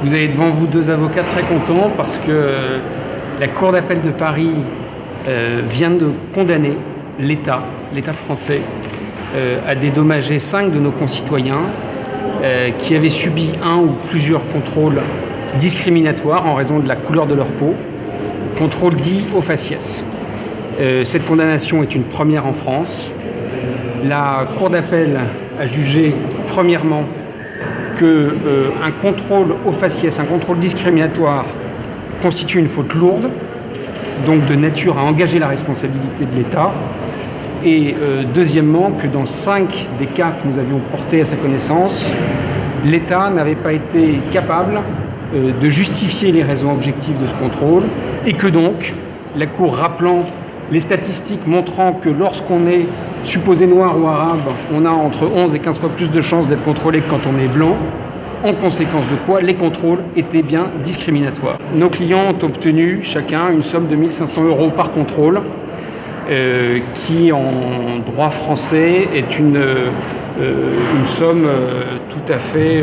Vous avez devant vous deux avocats très contents parce que la Cour d'appel de Paris vient de condamner l'État français à dédommager 5 de nos concitoyens qui avaient subi un ou plusieurs contrôles discriminatoires en raison de la couleur de leur peau, contrôle dit au faciès. Cette condamnation est une première en France. La Cour d'appel a jugé premièrement qu'un contrôle au faciès, un contrôle discriminatoire, constitue une faute lourde, donc de nature à engager la responsabilité de l'État. Et deuxièmement, que dans 5 des cas que nous avions portés à sa connaissance, l'État n'avait pas été capable de justifier les raisons objectives de ce contrôle, et que donc, la Cour rappelant les statistiques montrant que lorsqu'on est supposé noir ou arabe, on a entre 11 et 15 fois plus de chances d'être contrôlé que quand on est blanc, en conséquence de quoi les contrôles étaient bien discriminatoires. Nos clients ont obtenu chacun une somme de 1 500 € par contrôle, qui en droit français est une somme tout à fait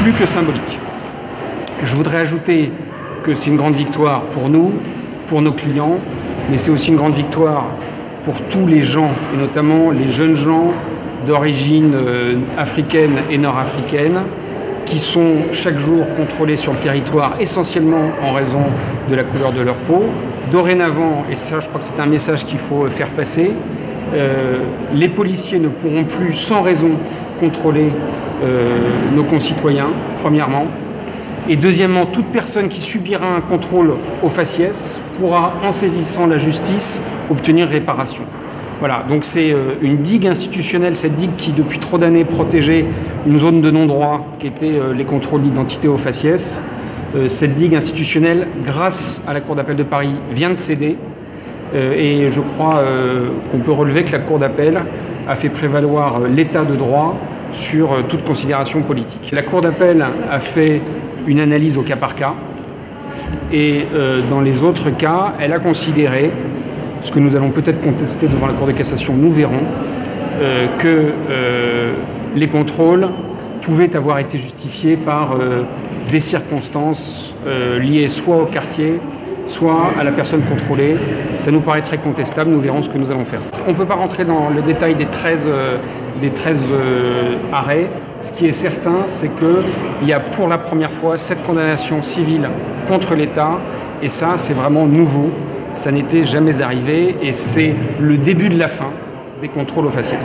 plus que symbolique. Je voudrais ajouter que c'est une grande victoire pour nous, pour nos clients, mais c'est aussi une grande victoire pour tous les gens, et notamment les jeunes gens d'origine africaine et nord-africaine, qui sont chaque jour contrôlés sur le territoire, essentiellement en raison de la couleur de leur peau. Dorénavant, et ça je crois que c'est un message qu'il faut faire passer, les policiers ne pourront plus sans raison contrôler nos concitoyens, premièrement. Et deuxièmement, toute personne qui subira un contrôle au faciès pourra, en saisissant la justice, obtenir réparation. Voilà, donc c'est une digue institutionnelle, cette digue qui depuis trop d'années protégeait une zone de non-droit qui était les contrôles d'identité au faciès. Cette digue institutionnelle, grâce à la Cour d'appel de Paris, vient de céder. Et je crois qu'on peut relever que la Cour d'appel a fait prévaloir l'état de droit sur toute considération politique. La Cour d'appel a fait une analyse au cas par cas, et dans les autres cas, elle a considéré, ce que nous allons peut-être contester devant la Cour de cassation, nous verrons, que les contrôles pouvaient avoir été justifiés par des circonstances liées soit au quartier, soit à la personne contrôlée. Ça nous paraît très contestable, nous verrons ce que nous allons faire. On ne peut pas rentrer dans le détail des 13 arrêts. Ce qui est certain, c'est qu'il y a pour la première fois cette condamnation civile contre l'État, et ça, c'est vraiment nouveau. Ça n'était jamais arrivé, et c'est le début de la fin des contrôles au faciès.